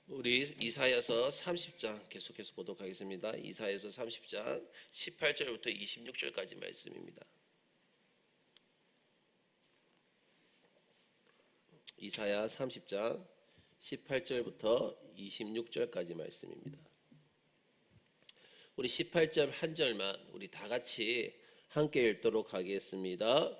우리 이사야서 30장 계속해서 보도록 하겠습니다. 이사야서 30장 18절부터 26절까지 말씀입니다. 이사야 30장 18절부터 26절까지 말씀입니다. 우리 18절 한 절만 우리 다 같이 함께 읽도록 하겠습니다.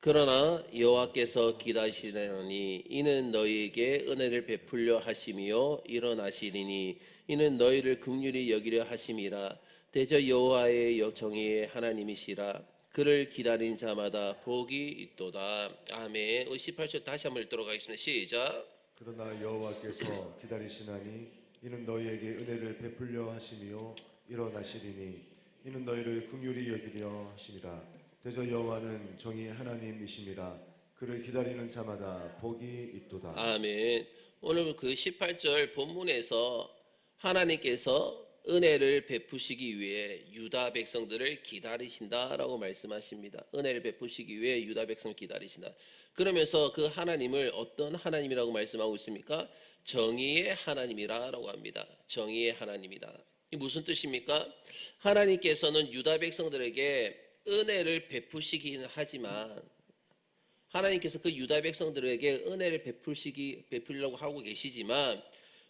그러나 여호와께서 기다리시나니 이는 너희에게 은혜를 베풀려 하심이요 일어나시리니 이는 너희를 긍휼히 여기려 하심이라. 대저 여호와의 정의의 하나님이시라. 그를 기다린 자마다 복이 있도다. 아멘. 18절 다시 한번 읽도록 하겠습니다. 시작. 그러나 여호와께서 기다리시나니 이는 너희에게 은혜를 베풀려 하심이요 일어나시리니 이는 너희를 긍휼히 여기려 하심이라. 대저 여호와는 정의의 하나님이심이라. 그를 기다리는 자마다 복이 있도다. 아멘. 오늘 그 18절 본문에서 하나님께서 은혜를 베푸시기 위해 유다 백성들을 기다리신다라고 말씀하십니다. 은혜를 베푸시기 위해 유다 백성을 기다리신다. 그러면서 그 하나님을 어떤 하나님이라고 말씀하고 있습니까? 정의의 하나님이라고 합니다. 정의의 하나님이다. 이 무슨 뜻입니까? 하나님께서는 유다 백성들에게 은혜를 베푸시긴 하지만 하나님께서 그 유다 백성들에게 은혜를 베풀려고 하고 계시지만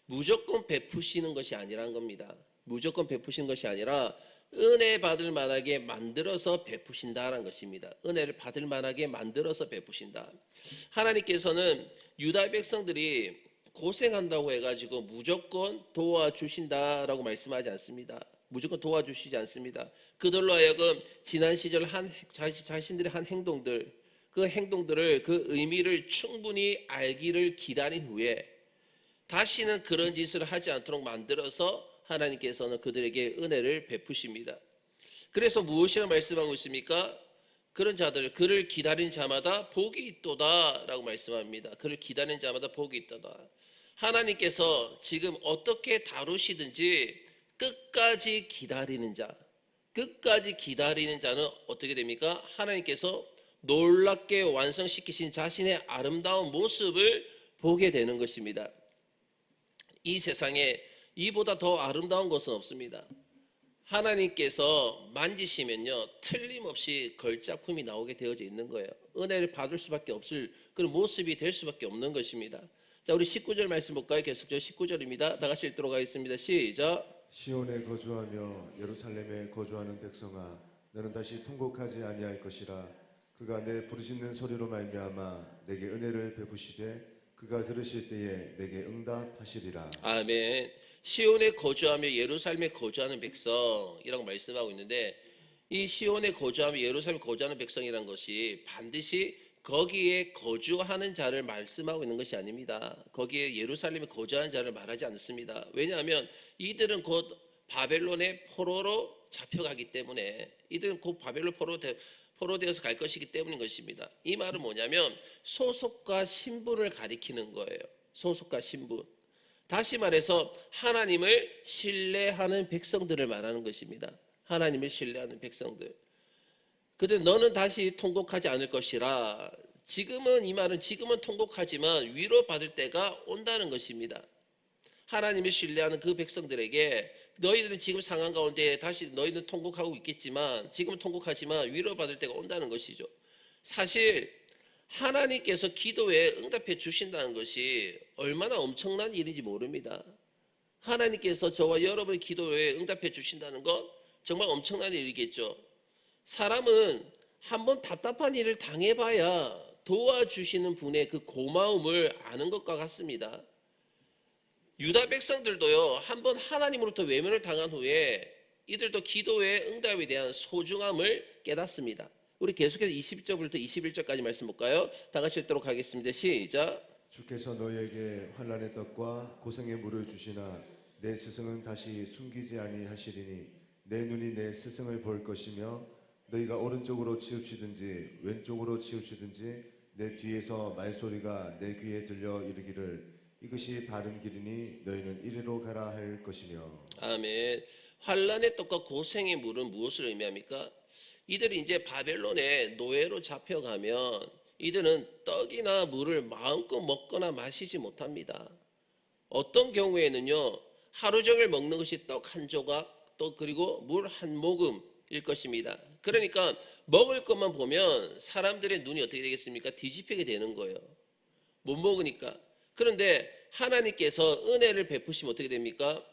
무조건 베푸시는 것이 아니란 겁니다. 무조건 베푸시는 것이 아니라 은혜 받을 만하게 만들어서 베푸신다라는 것입니다. 은혜를 받을 만하게 만들어서 베푸신다. 하나님께서는 유다 백성들이 고생한다고 해가지고 무조건 도와주신다라고 말씀하지 않습니다. 무조건 도와주시지 않습니다. 그들로 하여금 지난 시절 자신들의 한 행동들, 그 행동들을 그 의미를 충분히 알기를 기다린 후에 다시는 그런 짓을 하지 않도록 만들어서 하나님께서는 그들에게 은혜를 베푸십니다. 그래서 무엇이라 말씀하고 있습니까? 그런 자들, 그를 기다린 자마다 복이 있도다라고 말씀합니다. 그를 기다린 자마다 복이 있도다. 하나님께서 지금 어떻게 다루시든지 끝까지 기다리는 자, 끝까지 기다리는 자는 어떻게 됩니까? 하나님께서 놀랍게 완성시키신 자신의 아름다운 모습을 보게 되는 것입니다. 이 세상에 이보다 더 아름다운 것은 없습니다. 하나님께서 만지시면요 틀림없이 걸작품이 나오게 되어져 있는 거예요. 은혜를 받을 수밖에 없을 그런 모습이 될 수밖에 없는 것입니다. 자, 우리 19절 말씀 볼까요? 계속해서 19절입니다. 다 같이 읽도록 하겠습니다. 시작. 시온에 거주하며 예루살렘에 거주하는 백성아, 너는 다시 통곡하지 아니할 것이라. 그가 내 부르짖는 소리로 말미암아 내게 은혜를 베푸시되 그가 들으실 때에 내게 응답하시리라. 아멘. 시온에 거주하며 예루살렘에 거주하는 백성이라고 말씀하고 있는데 이 시온에 거주하며 예루살렘에 거주하는 백성이라는 것이 반드시 거기에 거주하는 자를 말씀하고 있는 것이 아닙니다. 거기에 예루살렘에 거주하는 자를 말하지 않습니다. 왜냐하면 이들은 곧 바벨론의 포로로 잡혀가기 때문에 이들은 곧 바벨론 포로되어서 갈 것이기 때문인 것입니다. 이 말은 뭐냐면 소속과 신분을 가리키는 거예요. 소속과 신분. 다시 말해서 하나님을 신뢰하는 백성들을 말하는 것입니다. 하나님을 신뢰하는 백성들. 그런데 너는 다시 통곡하지 않을 것이라. 지금은 이 말은 지금은 통곡하지만 위로받을 때가 온다는 것입니다. 하나님을 신뢰하는 그 백성들에게 너희들은 지금 상황 가운데 다시 너희는 통곡하고 있겠지만 지금은 통곡하지만 위로받을 때가 온다는 것이죠. 사실 하나님께서 기도에 응답해 주신다는 것이 얼마나 엄청난 일인지 모릅니다. 하나님께서 저와 여러분의 기도에 응답해 주신다는 것 정말 엄청난 일이겠죠. 사람은 한번 답답한 일을 당해봐야 도와주시는 분의 그 고마움을 아는 것과 같습니다. 유다 백성들도요, 한번 하나님으로부터 외면을 당한 후에 이들도 기도의 응답에 대한 소중함을 깨닫습니다. 우리 계속해서 20절부터 21절까지 말씀 볼까요? 다 같이 읽도록 하겠습니다. 시작. 주께서 너희에게 환난의 떡과 고생의 물을 주시나 내 스승은 다시 숨기지 아니하시리니 내 눈이 내 스승을 볼 것이며 너희가 오른쪽으로 치우치든지 왼쪽으로 치우치든지 내 뒤에서 말소리가 내 귀에 들려 이르기를 이것이 바른 길이니 너희는 이리로 가라 할 것이며. 아멘. 환난의 떡과 고생의 물은 무엇을 의미합니까? 이들이 이제 바벨론의 노예로 잡혀가면 이들은 떡이나 물을 마음껏 먹거나 마시지 못합니다. 어떤 경우에는요, 하루 종일 먹는 것이 떡 한 조각, 또 그리고 물 한 모금일 것입니다. 그러니까 먹을 것만 보면 사람들의 눈이 어떻게 되겠습니까? 뒤집히게 되는 거예요. 못 먹으니까. 그런데 하나님께서 은혜를 베푸시면 어떻게 됩니까?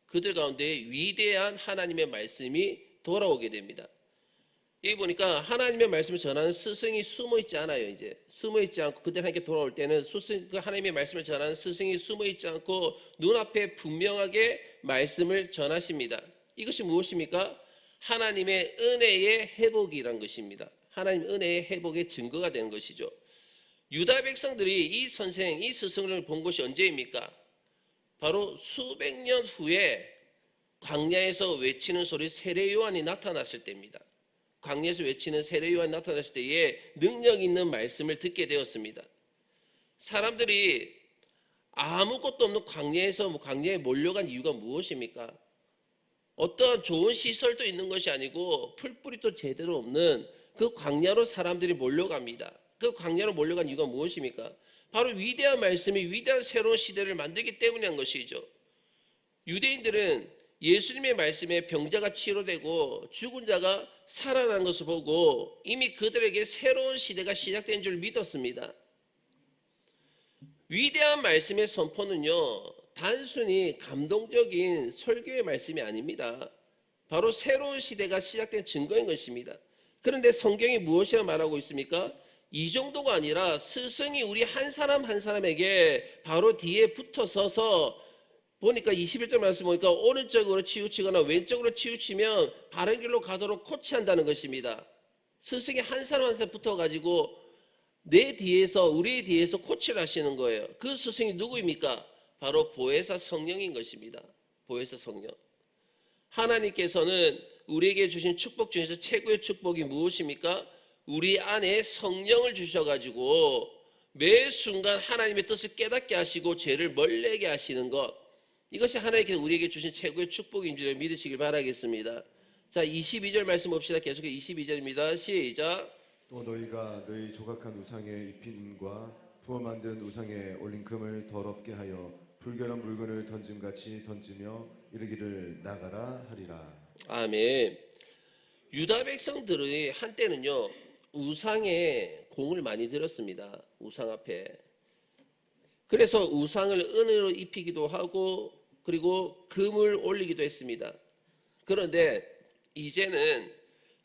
그들 가운데 위대한 하나님의 말씀이 돌아오게 됩니다. 여기 보니까 하나님의 말씀을 전하는 스승이 숨어 있지 않아요. 이제 숨어 있지 않고 그들 하나님께 돌아올 때는 그 하나님의 말씀을 전하는 스승이 숨어 있지 않고 눈앞에 분명하게 말씀을 전하십니다. 이것이 무엇입니까? 하나님의 은혜의 회복이란 것입니다. 하나님 은혜의 회복의 증거가 되는 것이죠. 유다 백성들이 이 선생, 이 스승을 본 것이 언제입니까? 바로 수백 년 후에 광야에서 외치는 소리 세례 요한이 나타났을 때입니다. 광야에서 외치는 세례 요한이 나타났을 때에 능력 있는 말씀을 듣게 되었습니다. 사람들이 아무것도 없는 광야에서 광야에 몰려간 이유가 무엇입니까? 어떠한 좋은 시설도 있는 것이 아니고 풀뿌리도 제대로 없는 그 광야로 사람들이 몰려갑니다. 그 광야로 몰려간 이유가 무엇입니까? 바로 위대한 말씀이 위대한 새로운 시대를 만들기 때문인 것이죠. 유대인들은 예수님의 말씀에 병자가 치료되고 죽은 자가 살아난 것을 보고 이미 그들에게 새로운 시대가 시작된 줄 믿었습니다. 위대한 말씀의 선포는요, 단순히 감동적인 설교의 말씀이 아닙니다. 바로 새로운 시대가 시작된 증거인 것입니다. 그런데 성경이 무엇이라 말하고 있습니까? 이 정도가 아니라 스승이 우리 한 사람 한 사람에게 바로 뒤에 붙어 서서 보니까 21절 말씀 보니까 오른쪽으로 치우치거나 왼쪽으로 치우치면 바른 길로 가도록 코치한다는 것입니다. 스승이 한 사람 한 사람 붙어가지고 내 뒤에서 우리의 뒤에서 코치를 하시는 거예요. 그 스승이 누구입니까? 바로 보혜사 성령인 것입니다. 보혜사 성령. 하나님께서는 우리에게 주신 축복 중에서 최고의 축복이 무엇입니까? 우리 안에 성령을 주셔가지고 매 순간 하나님의 뜻을 깨닫게 하시고 죄를 멀리하게 하시는 것, 이것이 하나님께서 우리에게 주신 최고의 축복인 줄 믿으시길 바라겠습니다. 자, 22절 말씀 봅시다. 계속해서 22절입니다. 시작. 또 너희가 너희 조각한 우상의 입힌과 부어 만든 우상에 올린 금을 더럽게 하여 불결한 물건을 던짐같이 던지며 이르기를 나가라 하리라. 아멘. 유다 백성들이 한때는요, 우상에 공을 많이 들였습니다. 우상 앞에. 그래서 우상을 은으로 입히기도 하고 그리고 금을 올리기도 했습니다. 그런데 이제는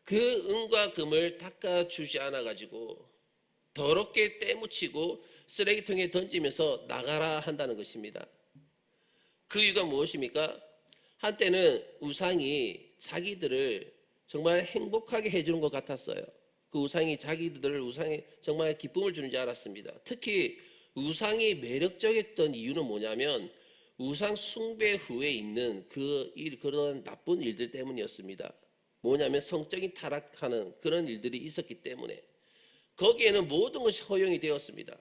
그 은과 금을 닦아주지 않아가지고 더럽게 때묻히고 쓰레기통에 던지면서 나가라 한다는 것입니다. 그 이유가 무엇입니까? 한때는 우상이 자기들을 정말 행복하게 해주는 것 같았어요. 그 우상이 자기들을 우상에 정말 기쁨을 주는 줄 알았습니다. 특히 우상이 매력적이었던 이유는 뭐냐면 우상 숭배 후에 있는 그런 나쁜 일들 때문이었습니다. 뭐냐면 성적인 타락하는 그런 일들이 있었기 때문에 거기에는 모든 것이 허용이 되었습니다.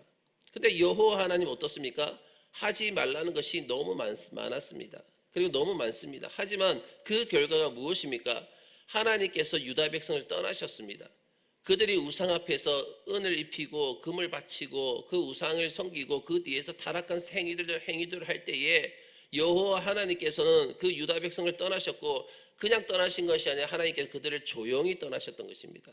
근데 여호와 하나님 어떻습니까? 하지 말라는 것이 너무 많았습니다. 그리고 너무 많습니다. 하지만 그 결과가 무엇입니까? 하나님께서 유다 백성을 떠나셨습니다. 그들이 우상 앞에서 은을 입히고 금을 바치고 그 우상을 섬기고 그 뒤에서 타락한 행위들을 할 때에 여호와 하나님께서는 그 유다 백성을 떠나셨고 그냥 떠나신 것이 아니라 하나님께서 그들을 조용히 떠나셨던 것입니다.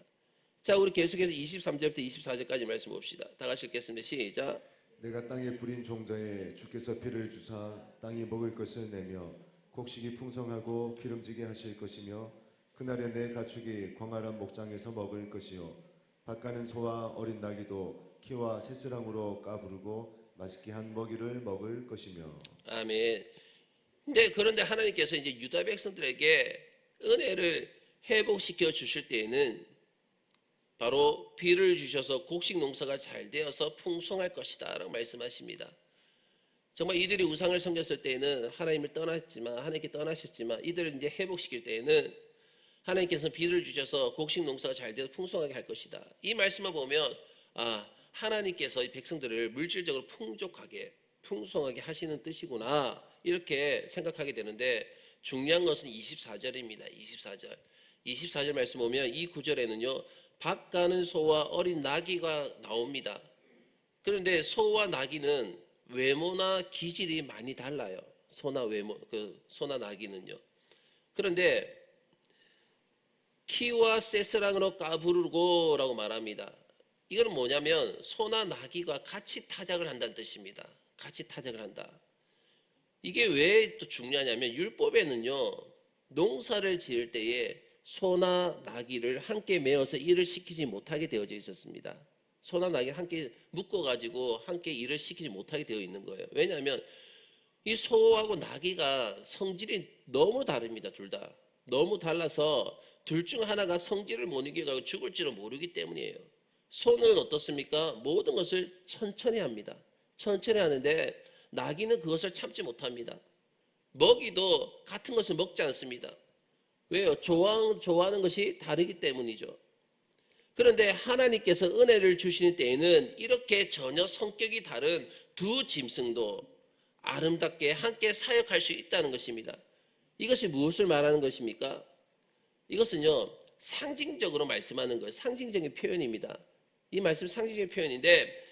자, 우리 계속해서 23절부터 24절까지 말씀 봅시다. 다 같이 읽겠습니다. 시작. 내가 땅에 뿌린 종자에 주께서 피를 주사 땅이 먹을 것을 내며 곡식이 풍성하고 기름지게 하실 것이며 그날에 내 가축이 광활한 목장에서 먹을 것이요 밭가는 소와 어린 나귀도 키와 새스랑으로 까부르고 맛있게 한 먹이를 먹을 것이며. 아멘. 그런데 하나님께서 이제 유다 백성들에게 은혜를 회복시켜 주실 때에는 바로 비를 주셔서 곡식 농사가 잘 되어서 풍성할 것이다 라고 말씀하십니다. 정말 이들이 우상을 섬겼을 때에는 하나님을 떠났지만 하나님께 떠나셨지만 이들을 이제 회복시킬 때에는 하나님께서 비를 주셔서 곡식 농사가 잘 되어서 풍성하게 할 것이다. 이 말씀을 보면 하나님께서 이 백성들을 물질적으로 풍족하게 풍성하게 하시는 뜻이구나 이렇게 생각하게 되는데 중요한 것은 24절입니다. 24절 말씀 보면 이 구절에는요 밭 가는 소와 어린 나귀가 나옵니다. 그런데 소와 나귀는 외모나 기질이 많이 달라요. 소나 외모, 소나 나귀는요. 그런데 키와 세스랑으로 까부르고라고 말합니다. 이건 뭐냐면 소나 나귀가 같이 타작을 한다는 뜻입니다. 같이 타작을 한다. 이게 왜 또 중요하냐면 율법에는요, 농사를 지을 때에 소나 나귀를 함께 메어서 일을 시키지 못하게 되어져 있었습니다. 소나 나귀를 함께 묶어가지고 함께 일을 시키지 못하게 되어 있는 거예요. 왜냐하면 이 소하고 나귀가 성질이 너무 다릅니다. 둘 다. 너무 달라서 둘 중 하나가 성질을 못 이겨가지고 죽을지는 모르기 때문이에요. 소는 어떻습니까? 모든 것을 천천히 합니다. 천천히 하는데 나귀는 그것을 참지 못합니다. 먹이도 같은 것을 먹지 않습니다. 왜요? 좋아하는 것이 다르기 때문이죠. 그런데 하나님께서 은혜를 주시는 때에는 이렇게 전혀 성격이 다른 두 짐승도 아름답게 함께 사역할 수 있다는 것입니다. 이것이 무엇을 말하는 것입니까? 이것은요, 상징적으로 말씀하는 거예요. 상징적인 표현입니다. 이 말씀 상징적인 표현인데,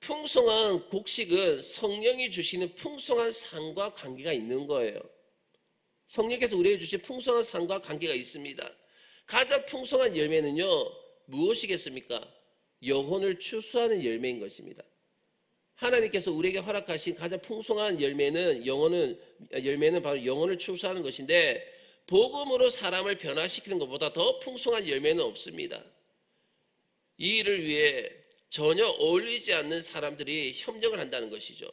풍성한 곡식은 성령이 주시는 풍성한 상과 관계가 있는 거예요. 성령께서 우리에게 주신 풍성한 상과 관계가 있습니다. 가장 풍성한 열매는요, 무엇이겠습니까? 영혼을 추수하는 열매인 것입니다. 하나님께서 우리에게 허락하신 가장 풍성한 열매는 바로 영혼을 추수하는 것인데, 복음으로 사람을 변화시키는 것보다 더 풍성한 열매는 없습니다. 이 일을 위해 전혀 어울리지 않는 사람들이 협력을 한다는 것이죠.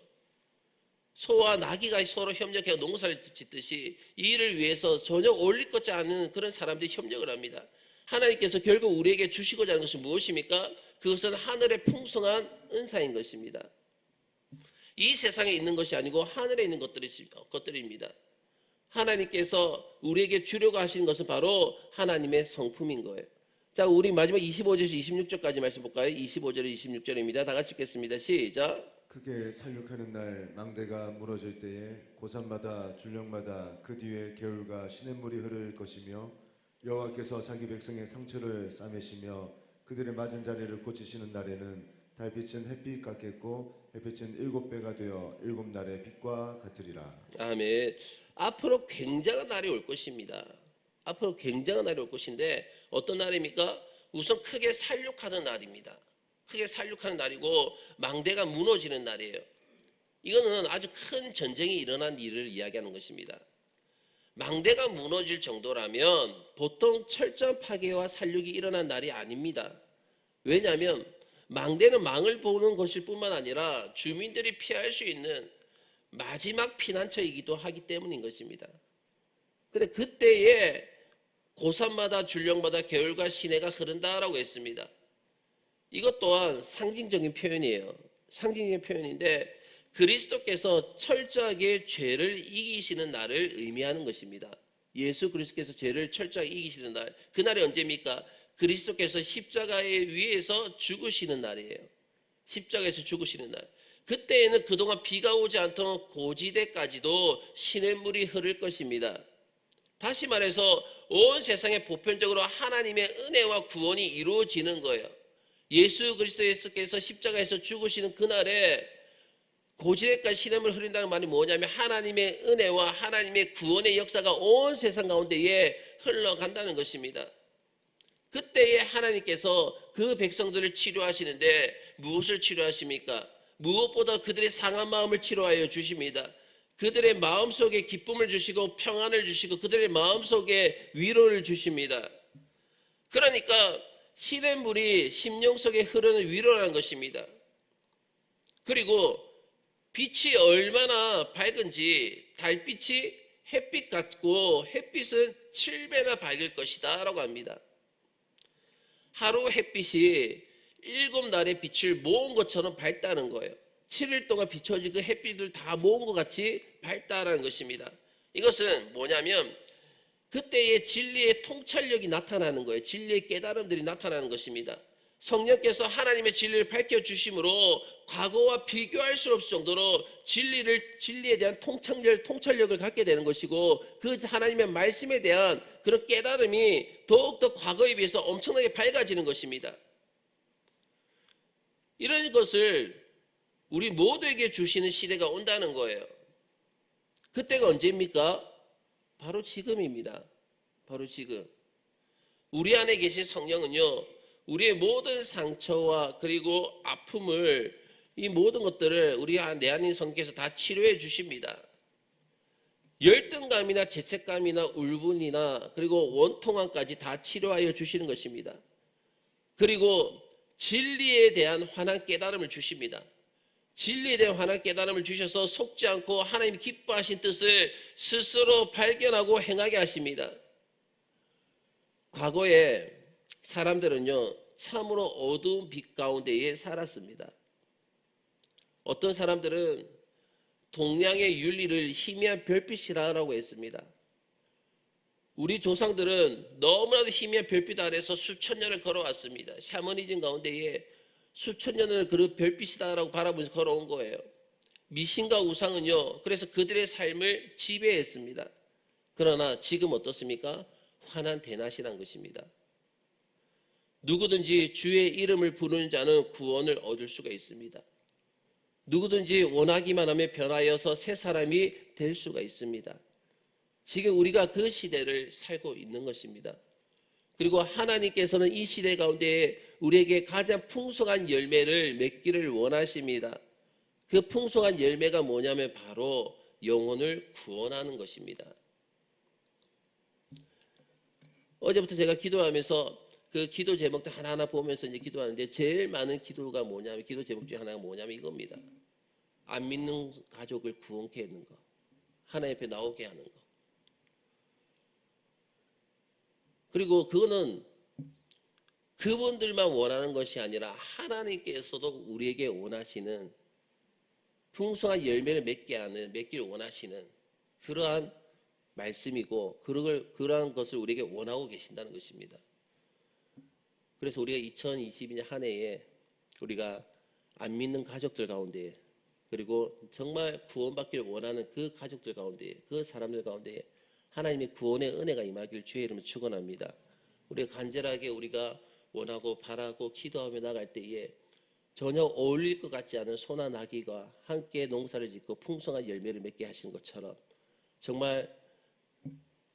소와 나귀가 서로 협력해서 농사를 짓듯이 이 일을 위해서 전혀 어울릴 것 같지 않은 그런 사람들이 협력을 합니다. 하나님께서 결국 우리에게 주시고자 하는 것은 무엇입니까? 그것은 하늘의 풍성한 은사인 것입니다. 이 세상에 있는 것이 아니고 하늘에 있는 것들입니다. 하나님께서 우리에게 주려고 하시는 것은 바로 하나님의 성품인 거예요. 자, 우리 마지막 25절에서 26절까지 말씀 볼까요? 25절에서 26절입니다. 다 같이 읽겠습니다. 시작. 크게 살육하는 날 망대가 무너질 때에 고산마다 줄령마다 그 뒤에 겨울과 시냇물이 흐를 것이며 여호와께서 자기 백성의 상처를 싸매시며 그들의 맞은 자리를 고치시는 날에는 달빛은 햇빛 같겠고 햇빛은 7배가 되어 7날의 빛과 같으리라. 아멘. 앞으로 굉장한 날이 올 것입니다. 앞으로 굉장한 날이 올 것인데 어떤 날입니까? 우선 크게 살육하는 날입니다. 크게 살육하는 날이고 망대가 무너지는 날이에요. 이거는 아주 큰 전쟁이 일어난 일을 이야기하는 것입니다. 망대가 무너질 정도라면 보통 철저한 파괴와 살육이 일어난 날이 아닙니다. 왜냐하면 망대는 망을 보는 것일 뿐만 아니라 주민들이 피할 수 있는 마지막 피난처이기도 하기 때문인 것입니다. 그런데 그때에 고산마다 줄령마다 겨울과 시내가 흐른다라고 했습니다. 이것 또한 상징적인 표현이에요. 상징적인 표현인데 그리스도께서 철저하게 죄를 이기시는 날을 의미하는 것입니다. 예수 그리스도께서 죄를 철저하게 이기시는 날, 그날이 언제입니까? 그리스도께서 십자가에 위에서 죽으시는 날이에요. 십자가에서 죽으시는 날. 그때에는 그동안 비가 오지 않던 고지대까지도 시냇물이 흐를 것입니다. 다시 말해서 온 세상에 보편적으로 하나님의 은혜와 구원이 이루어지는 거예요. 예수 그리스도께서 십자가에서 죽으시는 그날에 고지대까지 시냇물이 흐른다는 말이 뭐냐면 하나님의 은혜와 하나님의 구원의 역사가 온 세상 가운데에 흘러간다는 것입니다. 그때에 하나님께서 그 백성들을 치료하시는데 무엇을 치료하십니까? 무엇보다 그들의 상한 마음을 치료하여 주십니다. 그들의 마음속에 기쁨을 주시고 평안을 주시고 그들의 마음속에 위로를 주십니다. 그러니까 시냇물이 심령 속에 흐르는 위로라는 것입니다. 그리고 빛이 얼마나 밝은지 달빛이 햇빛 같고 햇빛은 7배나 밝을 것이다 라고 합니다. 하루 햇빛이 7날의 빛을 모은 것처럼 밝다는 거예요. 7일 동안 비춰진 그 햇빛을 다 모은 것 같이 밝다라는 것입니다. 이것은 뭐냐면 그때의 진리의 통찰력이 나타나는 거예요. 진리의 깨달음들이 나타나는 것입니다. 성령께서 하나님의 진리를 밝혀주심으로 과거와 비교할 수 없을 정도로 진리에 대한 통찰력을 갖게 되는 것이고 그 하나님의 말씀에 대한 그런 깨달음이 더욱더 과거에 비해서 엄청나게 밝아지는 것입니다. 이런 것을 우리 모두에게 주시는 시대가 온다는 거예요. 그때가 언제입니까? 바로 지금입니다. 바로 지금. 우리 안에 계신 성령은요, 우리의 모든 상처와 그리고 아픔을, 이 모든 것들을 우리 내 안인 성령께서 다 치료해 주십니다. 열등감이나 죄책감이나 울분이나 그리고 원통함까지 다 치료하여 주시는 것입니다. 그리고 진리에 대한 환한 깨달음을 주십니다. 진리에 대한 환한 깨달음을 주셔서 속지 않고 하나님이 기뻐하신 뜻을 스스로 발견하고 행하게 하십니다. 과거에 사람들은요, 참으로 어두운 빛 가운데에 살았습니다. 어떤 사람들은 동양의 윤리를 희미한 별빛이라고 했습니다. 우리 조상들은 너무나도 희미한 별빛 아래서 수천 년을 걸어왔습니다. 샤머니즘 가운데에 수천 년을 그 별빛이다라고 바라보면서 걸어온 거예요. 미신과 우상은요, 그래서 그들의 삶을 지배했습니다. 그러나 지금 어떻습니까? 환한 대낮이란 것입니다. 누구든지 주의 이름을 부르는 자는 구원을 얻을 수가 있습니다. 누구든지 원하기만 하면 변하여서 새 사람이 될 수가 있습니다. 지금 우리가 그 시대를 살고 있는 것입니다. 그리고 하나님께서는 이 시대 가운데 우리에게 가장 풍성한 열매를 맺기를 원하십니다. 그 풍성한 열매가 뭐냐면 바로 영혼을 구원하는 것입니다. 어제부터 제가 기도하면서 그 기도 제목들 하나하나 보면서 이제 기도하는데 제일 많은 기도가 뭐냐면, 기도 제목 중에 하나가 뭐냐면 이겁니다. 안 믿는 가족을 구원케 하는 거, 하나님 앞에 나오게 하는 거. 그리고 그거는 그분들만 원하는 것이 아니라 하나님께서도 우리에게 원하시는 풍성한 열매를 맺기를 원하시는 그러한 말씀이고, 그러한 것을 우리에게 원하고 계신다는 것입니다. 그래서 우리가 2022년 한 해에 우리가 안 믿는 가족들 가운데, 그리고 정말 구원받기를 원하는 그 가족들 가운데, 그 사람들 가운데 하나님의 구원의 은혜가 임하길 주의 이름으로 축원합니다. 우리가 간절하게 우리가 원하고 바라고 기도하며 나갈 때에 전혀 어울릴 것 같지 않은 소나 나귀가 함께 농사를 짓고 풍성한 열매를 맺게 하시는 것처럼, 정말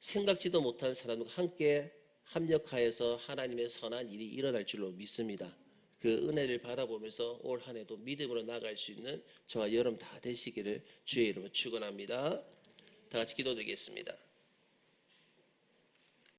생각지도 못한 사람과 함께 합력하여서 하나님의 선한 일이 일어날 줄로 믿습니다. 그 은혜를 바라보면서 올 한 해도 믿음으로 나아갈 수 있는 저와 여러분 다 되시기를 주의 이름으로 축원합니다. 다 같이 기도드리겠습니다.